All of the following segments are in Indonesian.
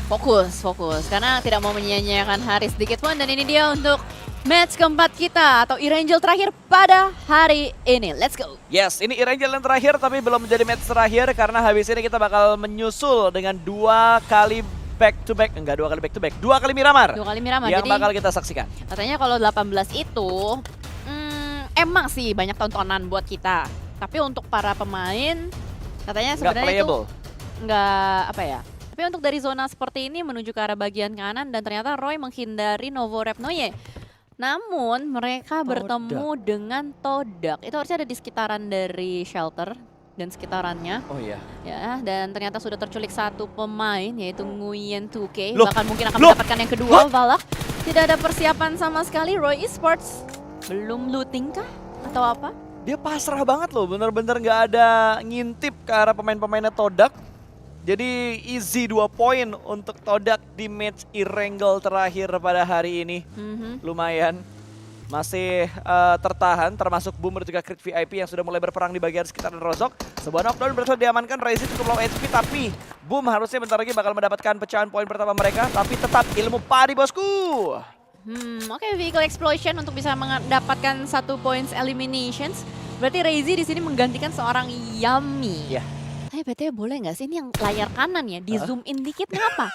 Fokus. Karena tidak mau menyia-nyiakan hari sedikit pun. Dan ini dia untuk match keempat kita atau Erangel terakhir pada hari ini. Let's go. Yes, ini Erangel yang terakhir tapi belum menjadi match terakhir karena habis ini kita bakal menyusul dengan 2 kali back to back. Enggak 2 kali back to back, 2 kali Miramar. 2 kali Miramar. Yang Jadi, bakal kita saksikan. katanya kalau 18 itu emang sih banyak tontonan buat kita. Tapi untuk para pemain katanya Enggak sebenarnya itu playable. nggak apa ya. Tapi untuk dari zona seperti ini menuju ke arah bagian kanan dan ternyata Roy menghindari Novorepnoye. Namun mereka bertemu dengan Todak. Itu harusnya ada di sekitaran dari shelter dan sekitarannya. Oh iya. Ya, dan ternyata sudah terculik satu pemain yaitu Nguyen 2K. Loh, Bahkan mungkin akan loh, mendapatkan yang kedua. Valak tidak ada persiapan sama sekali. Roy Esports belum looting kah atau apa? Dia pasrah banget loh, bener-bener nggak ada ngintip ke arah pemain-pemainnya Todak. Jadi easy 2 poin untuk Todak di match Erangel terakhir pada hari ini. Lumayan. Masih tertahan, termasuk Boom dan juga Crit VIP yang sudah mulai berperang di bagian sekitaran Rozok. Sebuah knockdown berhasil diamankan, Razy cukup low HP, tapi Boom harusnya bentar lagi bakal mendapatkan pecahan poin pertama mereka. Tapi tetap ilmu padi bosku. Oke, vehicle explosion untuk bisa mendapatkan 1 points eliminations. Berarti Razy di sini menggantikan seorang Yami. Iya. Tapi BTW boleh nggak sih ini yang layar kanan ya, di zoom in dikit kenapa?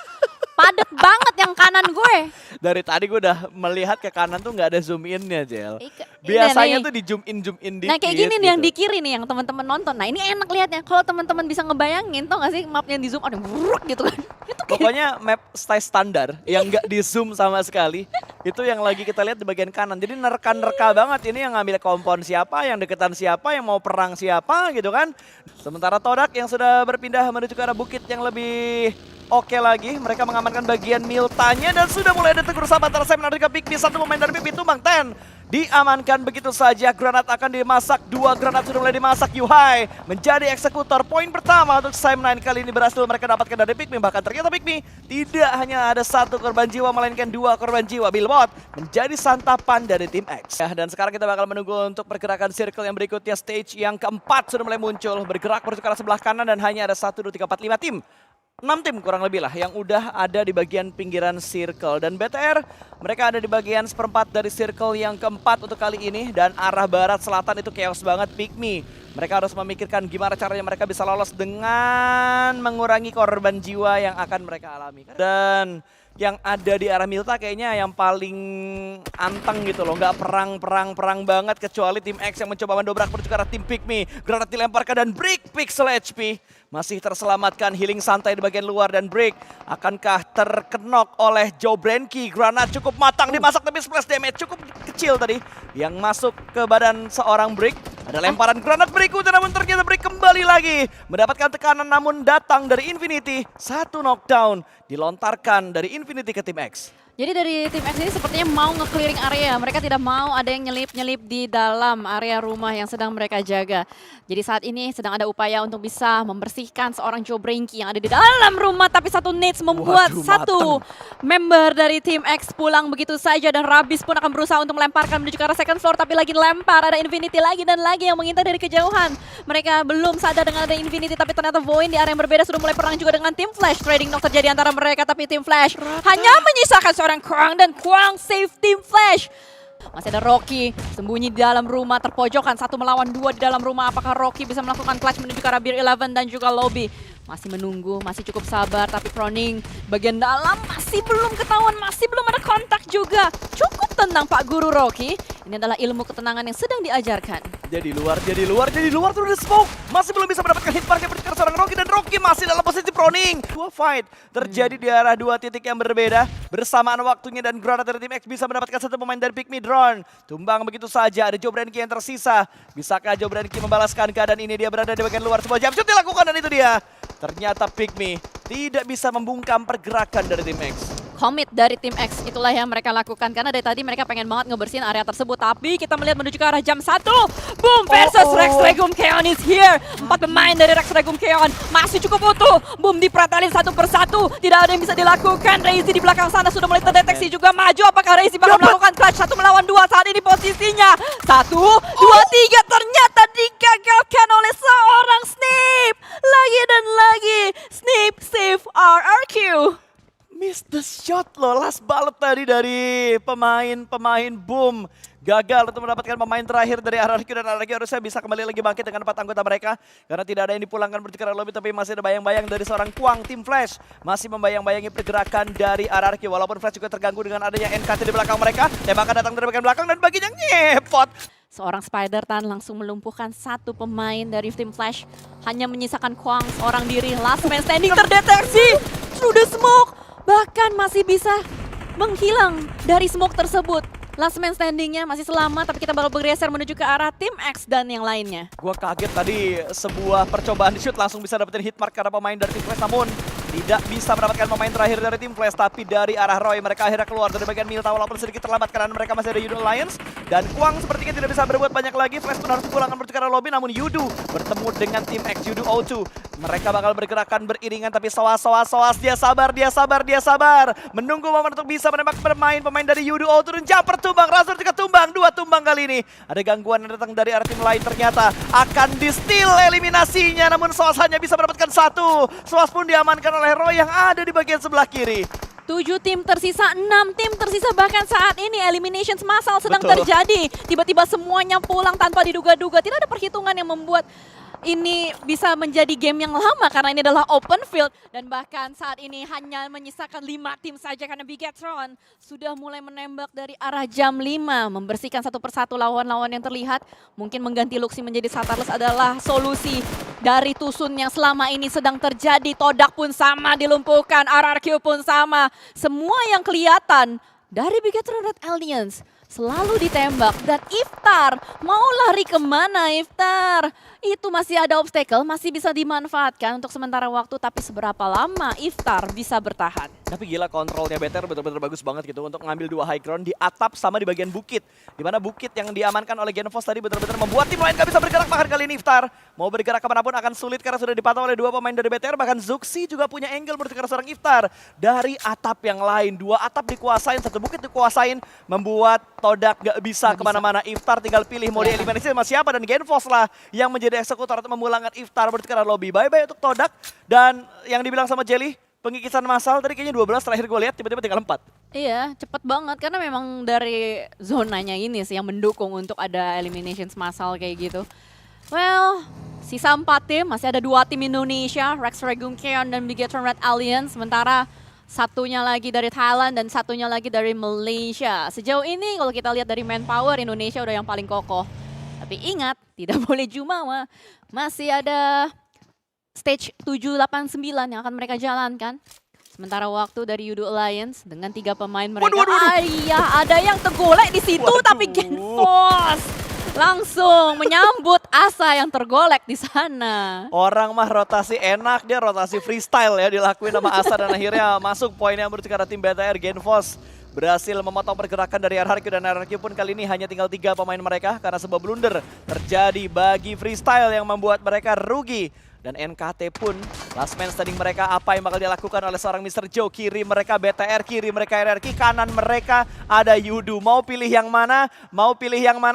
Padet banget yang kanan gue. Dari tadi gue udah melihat ke kanan tuh nggak ada zoom in-nya, Jel. Ini Biasanya nih. tuh di zoom in dikit. Nah kayak gini nih yang gitu. di kiri nih yang teman-teman nonton. Nah ini enak liatnya. Kalau teman-teman bisa ngebayangin, tau gak sih mapnya di zoom ada buruk gitu kan? Itu kayak Pokoknya map style standar yang nggak di zoom sama sekali. Itu yang lagi kita lihat di bagian kanan. Jadi nerka-nerka banget ini yang ngambil kompon siapa, yang deketan siapa, yang mau perang siapa gitu kan. Sementara Todak yang sudah berpindah menuju ke arah bukit yang lebih oke lagi. Mereka mengamankan bagian Miltanya dan sudah mulai ada tegur sapa antara Sam dan juga Pikmi. Satu pemain dari Pikmi tumbang, Ten diamankan begitu saja. Granat akan dimasak, 2 granat sudah mulai dimasak. Yuhai menjadi eksekutor. Poin pertama untuk Sam9 kali ini berhasil mereka dapatkan dari Pikmi. Bahkan ternyata Pikmi tidak hanya ada 1 korban jiwa melainkan 2 korban jiwa. Billbot menjadi santapan dari tim X. Ya, dan sekarang kita bakal menunggu untuk pergerakan circle yang berikutnya. Stage yang keempat sudah mulai muncul. Bergerak menuju ke arah sebelah kanan dan hanya ada 1, 2, 3, 4, 5 tim. 6 tim kurang lebih lah yang udah ada di bagian pinggiran circle. Dan BTR mereka ada di bagian seperempat dari circle yang keempat untuk kali ini. Dan arah barat selatan itu chaos banget. Pikmi mereka harus memikirkan gimana caranya mereka bisa lolos dengan mengurangi korban jiwa yang akan mereka alami. Dan yang ada di arah Milta kayaknya yang paling anteng gitu loh. Nggak perang banget kecuali tim X yang mencoba mendobrak menuju ke arah tim Pikmi. Granat dilemparkan dan Break pixel HP masih terselamatkan, healing santai di bagian luar dan Break akankah terkenok oleh Jobrenki. Granat cukup matang dimasak tapi splash damage cukup kecil tadi yang masuk ke badan seorang Break. Ada lemparan granat berikutnya namun ternyata Break kembali lagi mendapatkan tekanan namun datang dari Infinity. 1 knockdown dilontarkan dari Infinity ke tim X. Jadi dari tim X ini sepertinya mau nge-clearing area. Mereka tidak mau ada yang nyelip-nyelip di dalam area rumah yang sedang mereka jaga. Jadi saat ini sedang ada upaya untuk bisa membersihkan seorang Jobrenki yang ada di dalam rumah. Tapi satu nades membuat satu member dari tim X pulang begitu saja. Dan Rabis pun akan berusaha untuk melemparkan menuju ke arah second floor. Tapi lagi dilempar, ada Infinity lagi dan lagi yang mengintai dari kejauhan. Mereka belum sadar dengan ada Infinity. Tapi ternyata Void di area yang berbeda sudah mulai perang juga dengan tim Flash. Trading knock terjadi antara mereka. Tapi tim Flash hanya menyisakan seorang Kwang dan Kwang save tim Flash. Masih ada Rocky sembunyi di dalam rumah terpojokan 1 melawan 2 di dalam rumah. Apakah Rocky bisa melakukan clutch menuju ke arah Beer 11 dan juga Lobby? Masih menunggu, masih cukup sabar tapi Proning bagian dalam masih belum ketahuan, masih belum ada kontak juga. Cukup tenang Pak Guru Rocky. Ini adalah ilmu ketenangan yang sedang diajarkan. Jadi luar tuh ada smoke. Masih belum bisa mendapatkan hit mark yang berarti seorang Rocky dan Rocky masih dalam posisi proning. 2 fight terjadi di arah 2 titik yang berbeda. Bersamaan waktunya dan Granat dari tim X bisa mendapatkan 1 pemain dari Pikmi. Drone tumbang begitu saja. Ada Jobrenki yang tersisa. Bisakah Jobrenki membalaskan keadaan ini? Dia berada di bagian luar. Sebuah jump shoot dilakukan dan itu dia. Ternyata Pikmi tidak bisa membungkam pergerakan dari tim X. Commit dari tim X, itulah yang mereka lakukan. Karena dari tadi mereka pengen banget ngebersihin area tersebut. Tapi kita melihat menuju ke arah jam 1. Boom versus Rex Regum Keon is here. 4 pemain dari Rex Regum Keon masih cukup utuh. Boom dipratalin satu persatu. Tidak ada yang bisa dilakukan. Razy di belakang sana sudah mulai terdeteksi juga maju. Apakah Razy bakal melakukan clutch 1 melawan 2 saat ini posisinya? 1, 2, 3 ternyata digagalkan oleh seorang Snip. Lagi dan lagi. Snip save RRQ. Miss the shot loh, last ballot tadi dari pemain Boom. Gagal untuk mendapatkan pemain terakhir dari RRQ, dan RRQ harusnya bisa kembali lagi bangkit dengan 4 anggota mereka. Karena tidak ada yang dipulangkan menuju ke lobby, tapi masih ada bayang-bayang dari seorang Kwang. Tim Flash masih membayang-bayangi pergerakan dari RRQ. Walaupun Flash juga terganggu dengan adanya NKT di belakang mereka. Tembakan datang dari bagian belakang dan baginya ngepot. Seorang Spider Tan langsung melumpuhkan satu pemain dari tim Flash. Hanya menyisakan Kwang seorang diri. Last man standing terdeteksi through the smoke. Bahkan masih bisa menghilang dari smoke tersebut. Last man standingnya masih selamat, tapi kita bakal bergeser menuju ke arah tim X dan yang lainnya. Gua kaget tadi sebuah percobaan di shoot langsung bisa dapetin hit mark karena pemain dari tim Flash, namun tidak bisa mendapatkan pemain terakhir dari tim Flash. Tapi dari arah Roy mereka akhirnya keluar dari bagian Milta, walaupun sedikit terlambat karena mereka masih ada Yudu Alliance. Dan Kwang sepertinya tidak bisa berbuat banyak lagi. Flash pun harus dipulangkan menuju ke arah lobby, namun Yudu bertemu dengan tim X, Yudu O2. Mereka bakal bergerakan beriringan, tapi Soas dia sabar. Menunggu momen untuk bisa menembak pemain dari Yudu O2 dan jumper tumbang, Razor juga tumbang, 2 tumbang kali ini. Ada gangguan yang datang dari arah tim lain, ternyata akan di-steal eliminasinya, namun Soas hanya bisa mendapatkan 1. Soas pun diamankan oleh Roy yang ada di bagian sebelah kiri. 7 tim tersisa, 6 tim tersisa, bahkan saat ini eliminations massal sedang Betul. terjadi. Tiba-tiba semuanya pulang tanpa diduga-duga. Tidak ada perhitungan yang membuat ini bisa menjadi game yang lama karena ini adalah open field. Dan bahkan saat ini hanya menyisakan 5 tim saja karena Bigetron sudah mulai menembak dari arah jam 5. Membersihkan satu persatu lawan-lawan yang terlihat. Mungkin mengganti Luxi menjadi Satarless adalah solusi dari Tusun yang selama ini sedang terjadi. Todak pun sama dilumpuhkan, RRQ pun sama. Semua yang kelihatan dari Bigetron Red Alliance selalu ditembak. Dan Iftar, mau lari kemana Iftar? Itu masih ada obstacle, masih bisa dimanfaatkan untuk sementara waktu. Tapi seberapa lama Iftar bisa bertahan? Tapi gila, kontrolnya BTR betul-betul bagus banget gitu untuk ngambil 2 high ground di atap sama di bagian bukit. Dimana bukit yang diamankan oleh Genfos tadi betul-betul membuat tim lain gak bisa bergerak. Bahkan kali ini Iftar mau bergerak kemanapun akan sulit karena sudah dipantau oleh 2 pemain dari BTR. Bahkan Zuxi juga punya angle menuju ke arah seorang Iftar dari atap yang lain. 2 atap dikuasain, 1 bukit dikuasain, membuat Todak gak bisa kemana-mana. Iftar tinggal pilih mau dieliminasi sama siapa, dan Genfos lah yang menjadi eksekutor untuk memulangkan Iftar menuju ke arah lobby. Bye-bye untuk Todak. Dan yang dibilang sama Jelly, pengikisan massal tadi kayaknya 12 terakhir gue lihat, tiba-tiba tinggal 4. Iya, cepet banget karena memang dari zonanya ini sih yang mendukung untuk ada eliminations massal kayak gitu. Well, sisa 4 tim, masih ada 2 tim Indonesia, Rex Regung Keon dan Bigetron Red Alliance. Sementara satunya lagi dari Thailand dan satunya lagi dari Malaysia. Sejauh ini kalau kita lihat dari manpower, Indonesia udah yang paling kokoh. Tapi ingat, tidak boleh jumawa. Masih ada stage 789 yang akan mereka jalankan. Sementara waktu dari Yudu Alliance dengan 3 pemain mereka. Iya, ada yang tergolek di situ, tapi Genfos langsung menyambut Asa yang tergolek di sana. Orang mah rotasi enak, dia rotasi freestyle ya dilakuin sama Asa, dan akhirnya masuk poinnya menuju ke arah tim BTR. Genfos berhasil memotong pergerakan dari RRQ, dan RRQ pun kali ini hanya tinggal 3 pemain mereka karena sebuah blunder terjadi bagi freestyle yang membuat mereka rugi. Dan NKT pun last man standing mereka, apa yang bakal dilakukan oleh seorang Mr. Joe. Kiri mereka BTR, kiri mereka RRQ, kanan mereka ada Yudu. Mau pilih yang mana?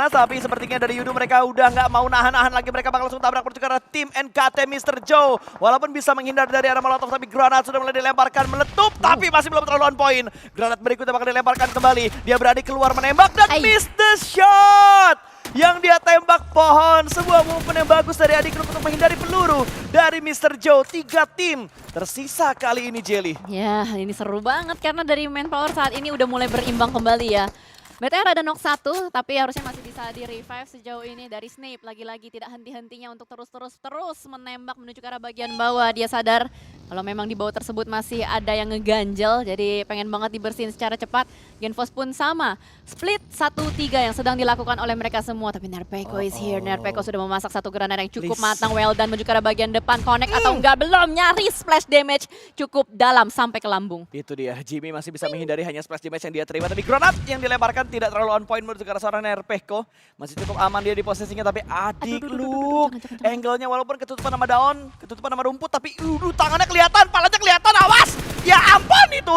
Tapi sepertinya dari Yudu mereka udah nggak mau nahan-nahan lagi. Mereka bakal langsung tabrak menuju ke arah tim NKT Mr. Joe. Walaupun bisa menghindar dari arah molotov, tapi granat sudah mulai dilemparkan, meletup, tapi masih belum terlalu on point. Granat berikutnya bakal dilemparkan kembali. Dia berani keluar menembak dan miss the shot. Yang dia tembak pohon, sebuah movement yang bagus dari adik untuk menghindari peluru dari Mr. Joe. 3 tim tersisa kali ini, Jelly. Ya, ini seru banget karena dari manpower saat ini udah mulai berimbang kembali ya. BTR ada knock 1, tapi harusnya masih bisa di-revive sejauh ini dari Snape. Lagi-lagi tidak henti-hentinya untuk terus menembak menuju ke arah bagian bawah. Dia sadar kalau memang di bawah tersebut masih ada yang ngeganjel, jadi pengen banget dibersihin secara cepat. Genfos pun sama. Split 1-3 yang sedang dilakukan oleh mereka semua. Tapi Nerpeko is here. Nerpeko sudah memasak satu granat yang cukup matang. Well done menuju ke arah bagian depan. Connect atau enggak? Belum. Nyaris splash damage cukup dalam sampai ke lambung. Itu dia. Jimmy masih bisa menghindari hanya splash damage yang dia terima. Tapi granat yang dilemparkan tidak terlalu on point menuju ke arah seorang Nerpeko. Masih cukup aman dia di posisinya. Tapi adik lu. Angle-nya walaupun ketutupan sama daun, ketutupan sama rumput. Tapi tangannya kelihatan, palanya kelihatan. Awas! Ya ampun, itu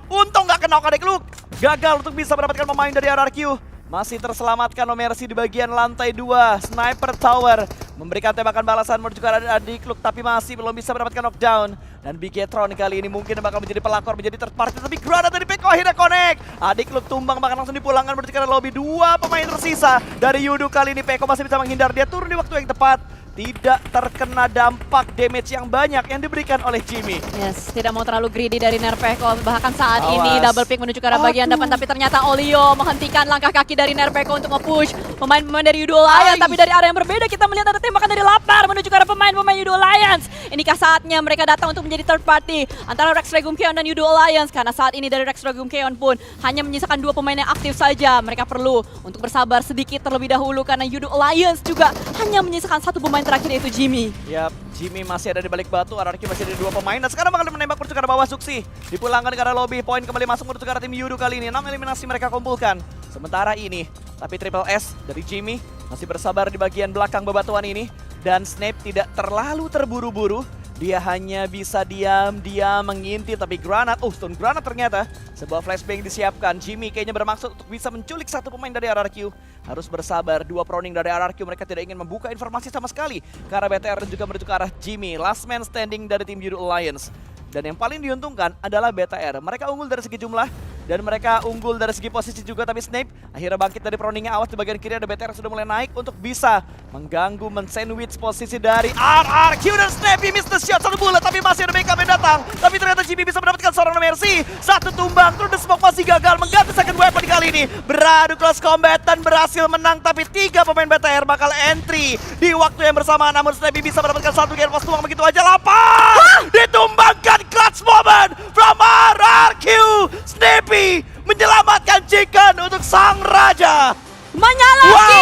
Untung gak kena adik lu. Gagal untuk bisa mendapatkan pemain dari RRQ. Masih terselamatkan Mercy di bagian lantai 2. Sniper Tower memberikan tembakan balasan menuju ke arah Adikluk, tapi masih belum bisa mendapatkan knockdown. Dan Bigetron kali ini mungkin bakal menjadi pelakor, menjadi third party, tapi Granat dari Peko akhirnya connect. Adikluk tumbang, bahkan langsung dipulangkan menuju ke arah lobby. 2 pemain tersisa dari Yudu kali ini. Peko masih bisa menghindar, dia turun di waktu yang tepat. Tidak terkena dampak damage yang banyak yang diberikan oleh Jimmy. Yes, tidak mau terlalu greedy dari Nerpeko. Bahkan saat Awas. ini double pick menuju ke arah bagian depan, tapi ternyata Olio menghentikan langkah kaki dari Nerpeko untuk nge-push pemain-pemain dari Yudo Alliance. Tapi dari arah yang berbeda kita melihat ada tembakan dari Lapar menuju ke arah pemain-pemain Yudo Alliance. Inikah saatnya mereka datang untuk menjadi third party antara Rex Regum Keon dan Yudo Alliance? Karena saat ini dari Rex Regum Keon pun hanya menyisakan 2 pemain yang aktif saja. Mereka perlu untuk bersabar sedikit terlebih dahulu karena Yudo Alliance juga hanya menyisakan 1 pemain terakhir, yaitu Jimmy. Yap, Jimmy masih ada di balik batu, RRQ masih ada 2 pemain. Dan sekarang bakal menembak menuju ke arah bawah Suksi. Dipulangkan ke arah lobby, poin kembali masuk menuju ke arah tim Yudu kali ini. 6 eliminasi mereka kumpulkan. Sementara ini, tapi Triple S dari Jimmy masih bersabar di bagian belakang bebatuan ini. Dan Snape tidak terlalu terburu-buru. Dia hanya bisa diam-diam mengintip, tapi granat, stun granat ternyata. Sebuah flashbang disiapkan, Jimmy kayaknya bermaksud untuk bisa menculik 1 pemain dari RRQ. Harus bersabar, 2 proning dari RRQ, mereka tidak ingin membuka informasi sama sekali ke arah BTR dan juga menuju ke arah Jimmy, last man standing dari tim Yudu Alliance. Dan yang paling diuntungkan adalah BTR, mereka unggul dari segi jumlah, dan mereka unggul dari segi posisi juga, tapi Snape akhirnya bangkit dari proningnya. Awas di bagian kiri ada BTR sudah mulai naik untuk bisa mengganggu, men-sandwich posisi dari RRQ, dan Snape miss the shot 1 bullet, tapi masih ada backup yang datang. Tapi ternyata Jimmy bisa mendapatkan seorang Mercy, 1 tumbang, terus the smoke masih gagal mengganti second weapon kali ini. Beradu close combat dan berhasil menang, tapi 3 pemain BTR bakal entry di waktu yang bersamaan. Namun Snape bisa mendapatkan 1 game post tumbang begitu aja. Lapar ditumbangkan, clutch moment from RRQ. Snape menyelamatkan Chicken untuk sang raja. Menyalakan